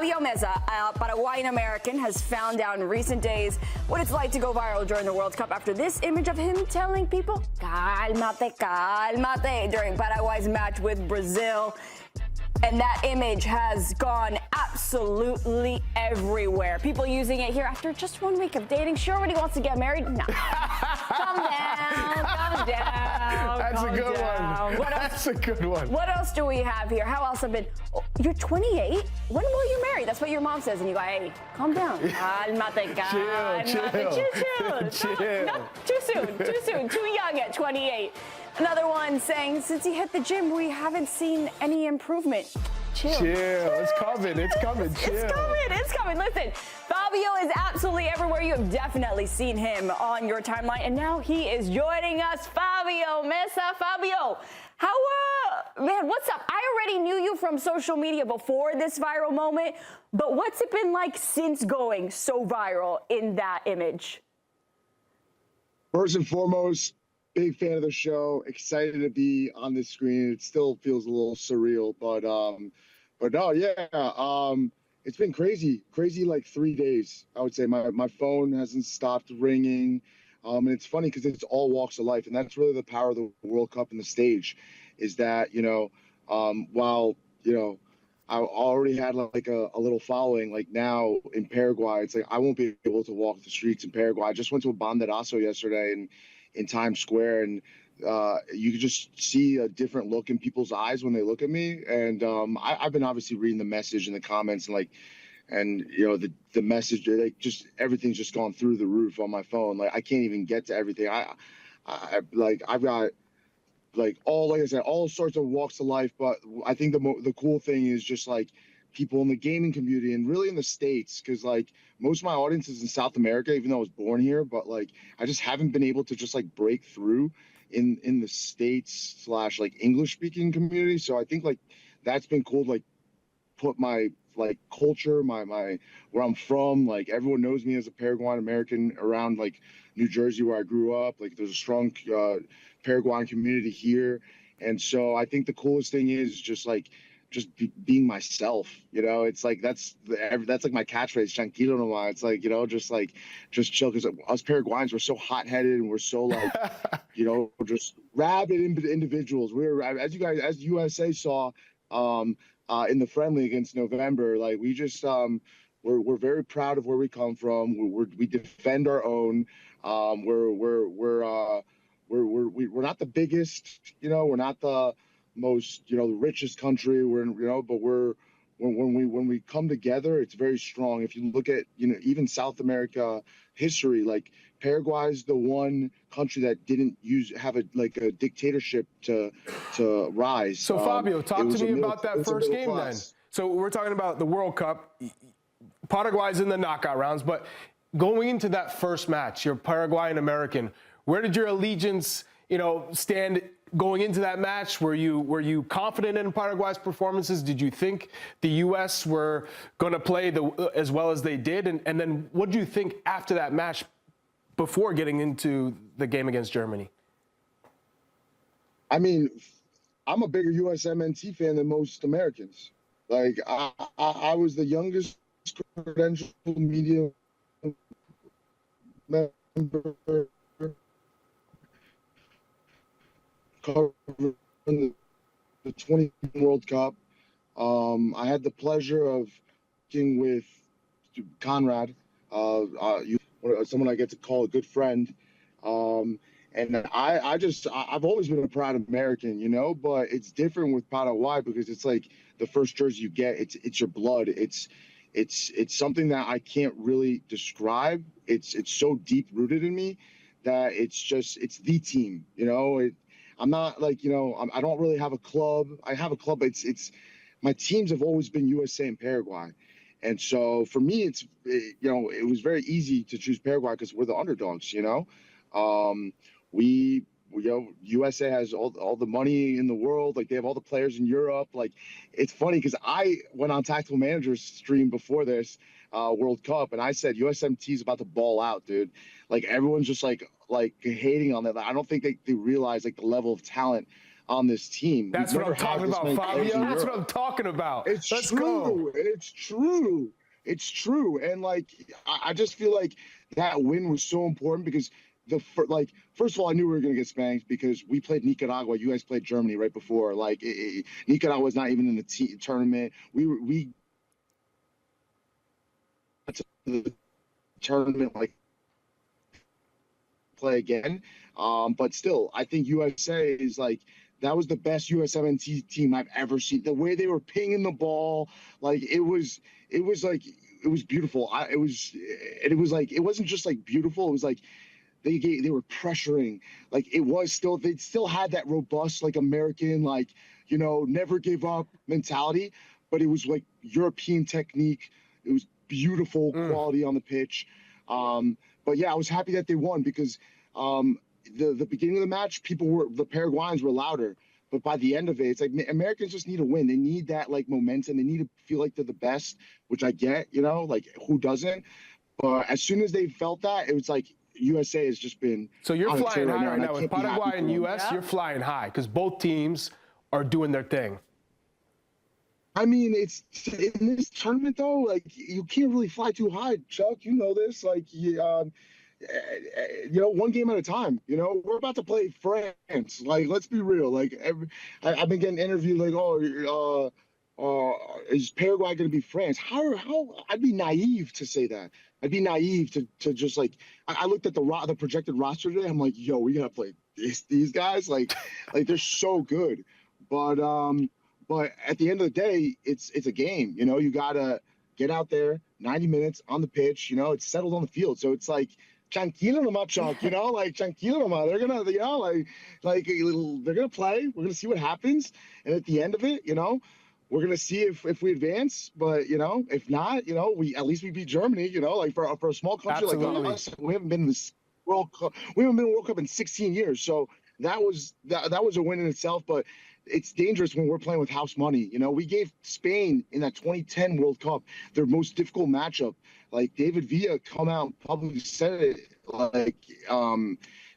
Fabio Meza, a Paraguayan American, has found out in recent days what it's like to go viral during the World Cup after this image of him telling people, "Cálmate, cálmate," during Paraguay's match with Brazil. And that image has gone absolutely everywhere. People using it here after just 1 week of dating. She already wants to get married. No. Calm down, calm down. That's a good one. That's a good one. What else do we have here? How else have been? Oh, you're 28? When will you marry? That's what your mom says. And you go, hey, calm down. Cálmate, cálmate. Chill. Not too soon. Too young at 28. Another one saying, since he hit the gym, we haven't seen any improvement. Chill. It's coming. Chill. It's coming. Listen, Fabio is absolutely everywhere. You have definitely seen him on your timeline. And now he is joining us. Fabio Meza. Fabio, how, man, what's up? I already knew you from social media before this viral moment, but what's it been like since going so viral in that image? First and foremost, big fan of the show. Excited to be on this screen. It still feels a little surreal, but no, yeah. It's been crazy like 3 days. I would say my phone hasn't stopped ringing, and it's funny because it's all walks of life, and that's really the power of the World Cup and the stage, is that while I already had like a little following, like now in Paraguay, it's like I won't be able to walk the streets in Paraguay. I just went to a banderazo yesterday and in Times Square, and you could just see a different look in people's eyes when they look at me. And I've been obviously reading the message in the comments, and the message, like just everything's just gone through the roof on my phone. Like I can't even get to everything. I've got like I said, all sorts of walks of life. But I think the cool thing is just like people in the gaming community and really in the States, because like most of my audience is in South America, even though I was born here, but like I just haven't been able to just like break through in the States / like English speaking community. So I think like that's been cool to like put my like culture, my where I'm from, like everyone knows me as a Paraguayan American around like New Jersey where I grew up. Like there's a strong Paraguayan community here. And so I think the coolest thing is just being myself, it's like that's like my catchphrase, tranquilo nomás. It's like, just chill, because us Paraguayans, we're so hot-headed and we're so like, just rabid individuals. We're, as USA saw in the friendly against November, like we just we're very proud of where we come from. We defend our own. We're not the biggest, we're not the most the richest country, but when we come together, it's very strong. If you look at even South America history, like Paraguay's the one country that didn't have a dictatorship to rise. So Fabio, talk to me about that first game then. So we're talking about the World Cup. Paraguay's in the knockout rounds, but going into that first match, you're Paraguayan American. Where did your allegiance stand going into that match? Were you confident in Paraguay's performances? Did you think the U.S. were going to play as well as they did? And then what do you think after that match before getting into the game against Germany? I mean, I'm a bigger USMNT fan than most Americans. Like, I was the youngest credentialed media member covering the 20 World Cup. I had the pleasure of working with Conrad, someone I get to call a good friend. And I've always been a proud American, but it's different with Paraguay because it's like the first jersey you get, it's your blood. It's something that I can't really describe. It's so deep rooted in me that it's the team, I'm not like, I don't really have a club. I have a club, but it's my teams have always been USA and Paraguay. And so for me, it was very easy to choose Paraguay because we're the underdogs, USA has all the money in the world. Like they have all the players in Europe. Like it's funny because I went on Tactical Manager's stream before this World Cup, and I said USMT is about to ball out, dude. Like everyone's just like hating on that. I don't think they realize like the level of talent on this team. That's what I'm talking about, Fabio. That's what I'm talking about. Let's go. It's true. It's true. And like, I just feel like that win was so important because first of all, I knew we were going to get spanked because we played Nicaragua. You guys played Germany right before. Like, Nicaragua was not even in the tournament. We the tournament, like, play again. But still, I think USA is like, that was the best USMNT team I've ever seen. The way they were pinging the ball, like it was beautiful. It wasn't just like beautiful. It was like they were pressuring. Like they still had that robust, like American, like, you know, never give up mentality, but it was like European technique. It was beautiful quality on the pitch. But yeah, I was happy that they won because the beginning of the match, the Paraguayans were louder, but by the end of it, it's like Americans just need a win. They need that like momentum. They need to feel like they're the best, which I get, you know, like who doesn't? But as soon as they felt that, it was like USA has just been. So you're flying high right now with Paraguay and US. You're flying high because both teams are doing their thing. I mean, it's in this tournament though. Like you can't really fly too high, Chuck. You know this. Like you know, one game at a time. You know, we're about to play France. Like, let's be real. Like, I've been getting interviewed like, is Paraguay going to be France? How? I'd be naive to say that. I'd be naive to just like. I looked at the projected roster today. I'm like, yo, we gotta play these guys. Like they're so good. But at the end of the day, it's a game. You know, you gotta get out there, 90 minutes on the pitch. You know, it's settled on the field, so it's like. Tranquilo nomás, Chuck, you know, like tranquilo nomás. They're gonna, you know, like they're gonna play. We're gonna see what happens, and at the end of it, you know, we're gonna see if we advance. But you know, if not, you know, at least we beat Germany. You know, like for a small country like us, we haven't been in this World Cup. We haven't been in World Cup in 16 years. So that was a win in itself. But it's dangerous when we're playing with house money. You know, we gave Spain in that 2010 World Cup their most difficult matchup. Like David Villa come out publicly said it. Like,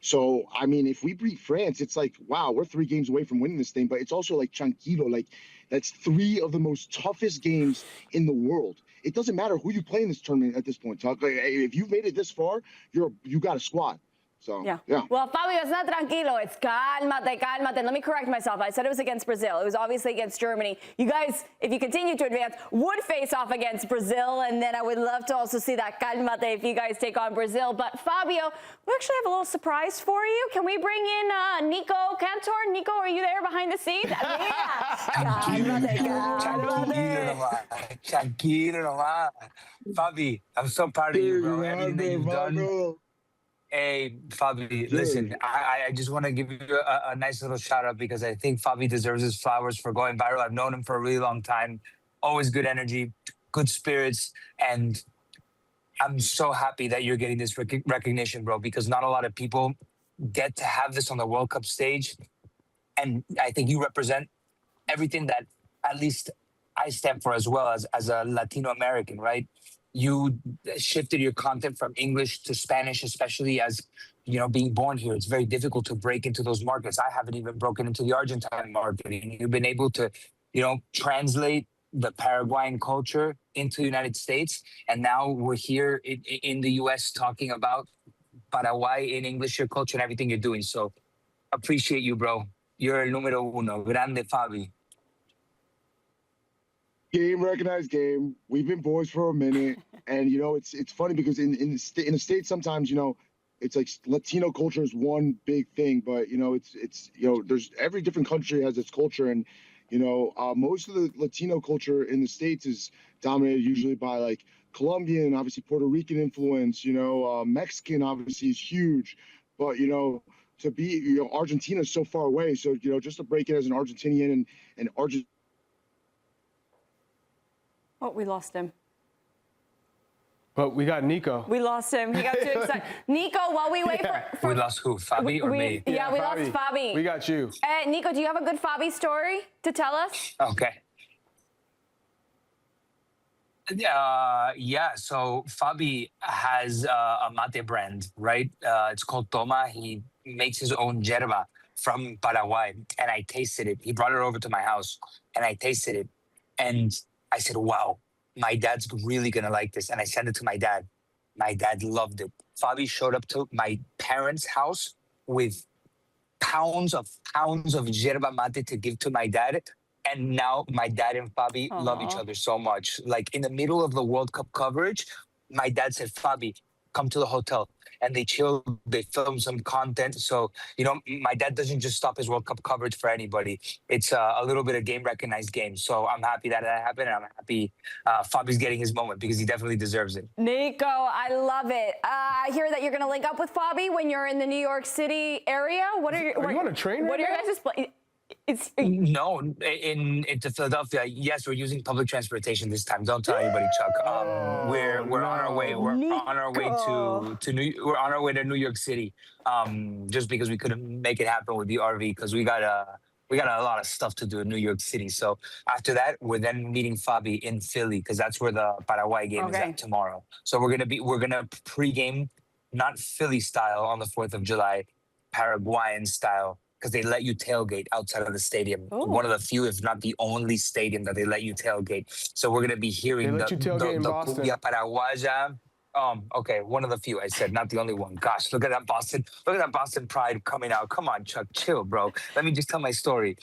so I mean, if we beat France, it's like, wow, we're 3 games away from winning this thing. But it's also like tranquilo. Like that's 3 of the most toughest games in the world. It doesn't matter who you play in this tournament at this point, Tuck. Like, if you've made it this far, you got a squad. So, yeah. Well, Fabio, it's not tranquilo. It's cálmate, cálmate. Let me correct myself. I said it was against Brazil. It was obviously against Germany. You guys, if you continue to advance, would face off against Brazil. And then I would love to also see that cálmate if you guys take on Brazil. But Fabio, we actually have a little surprise for you. Can we bring in Nico Cantor? Nico, are you there behind the scenes? Cálmate, cálmate. Tranquilo nomás. Fabi, I'm so proud of you, bro. Everything that you've done. Hey, Fabi, listen, I just want to give you a nice little shout out because I think Fabi deserves his flowers for going viral. I've known him for a really long time. Always good energy, good spirits. And I'm so happy that you're getting this recognition, bro, because not a lot of people get to have this on the World Cup stage. And I think you represent everything that at least I stand for as well as a Latino American, right? You shifted your content from English to Spanish, especially as, you know, being born here. It's very difficult to break into those markets. I haven't even broken into the Argentine market. And you've been able to, you know, translate the Paraguayan culture into the United States. And now we're here in the US talking about Paraguay in English, your culture and everything you're doing. So appreciate you, bro. You're el número uno. Grande, Fabi. Game recognized game. We've been boys for a minute, and you know it's funny because in the States sometimes, you know, it's like Latino culture is one big thing, but you know it's you know there's every different country has its culture, and you know most of the Latino culture in the States is dominated usually by like Colombian, obviously Puerto Rican influence. You know, Mexican obviously is huge, but you know to be, you know, Argentina is so far away, so you know just to break it as an Argentinian and Argent. Oh, we lost him. But we got Nico. We lost him. He got too excited. Nico, while we wait for... We lost who? Fabi or me? Yeah, we lost Fabi. We got you. Nico, do you have a good Fabi story to tell us? Okay. Yeah, so Fabi has a mate brand, right? It's called Toma. He makes his own yerba. from Paraguay, and I tasted it. He brought it over to my house, and I tasted it, and I said, "Wow, my dad's really gonna like this." And I sent it to my dad. My dad loved it. Fabi showed up to my parents' house with pounds of yerba mate to give to my dad. And now my dad and Fabi love each other so much. Like in the middle of the World Cup coverage, my dad said, "Fabi, come to the hotel." And they chilled, they filmed some content. So, you know, my dad doesn't just stop his World Cup coverage for anybody. It's a little bit of game recognized game. So I'm happy that happened. And I'm happy Fabi's getting his moment because he definitely deserves it. Nico, I love it. I hear that you're going to link up with Fabi when you're in the New York City area. What are you on a train? What are your guys' plans? No, into Philadelphia. Yes, we're using public transportation this time. Don't tell anybody, Chuck. We're on our way. We're on our way we're on our way to New York City. Just because we couldn't make it happen with the RV because we got a lot of stuff to do in New York City. So after that, we're then meeting Fabi in Philly because that's where the Paraguay game is at tomorrow. So we're gonna pregame, not Philly style on the 4th of July, Paraguayan style. Because they let you tailgate outside of the stadium. One of the few, if not the only stadium that they let you tailgate. So we're going to be hearing the cumbia paraguaya. Okay, one of the few. I said, not the only one. Gosh, look at that Boston. Look at that Boston pride coming out. Come on, Chuck, chill, bro. Let me just tell my story.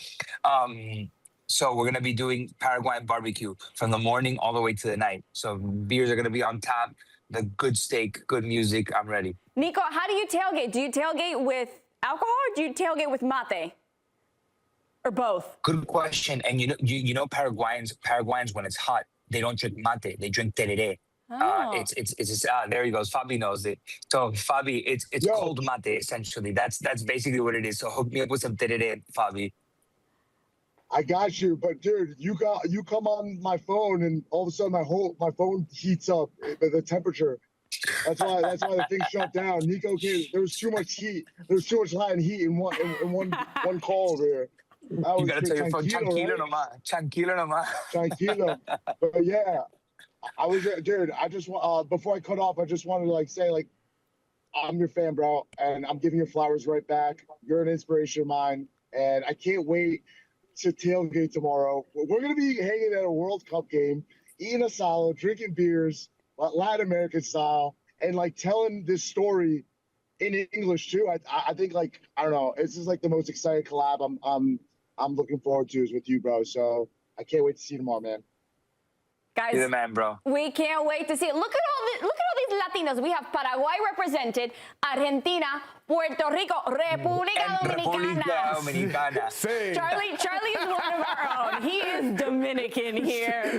So we're going to be doing Paraguayan barbecue from the morning all the way to the night. So beers are going to be on tap. The good steak, good music. I'm ready. Nico, how do you tailgate? Do you tailgate with alcohol, or do you tailgate with mate, or both? Good question. And you know Paraguayans when it's hot, they don't drink mate, they drink tereré. It's there he goes. Fabi knows it. So Fabi, it's cold mate essentially. That's basically what it is. So hook me up with some tereré, Fabi. I got you, but dude, you come on my phone, and all of a sudden my phone heats up the temperature. That's why the thing shut down. Nico, there was too much heat. There was too much light and heat in one call over here. You gotta tell your phone, tranquilo nomás, tranquilo nomás. Tranquilo. But yeah, I was, dude. I just before I cut off, I just wanted to say I'm your fan, bro, and I'm giving you flowers right back. You're an inspiration of mine, and I can't wait to tailgate tomorrow. We're gonna be hanging at a World Cup game, eating asado, drinking beers, Latin American style, and telling this story in English too. I think I don't know. This is the most exciting collab I'm looking forward to is with you, bro. So I can't wait to see you tomorrow, man. Guys, you're the man, bro. We can't wait to see it. Look at all these Latinos. We have Paraguay represented, Argentina, Puerto Rico, República Dominicana. Sí. Charlie is one of our own. He is Dominican here.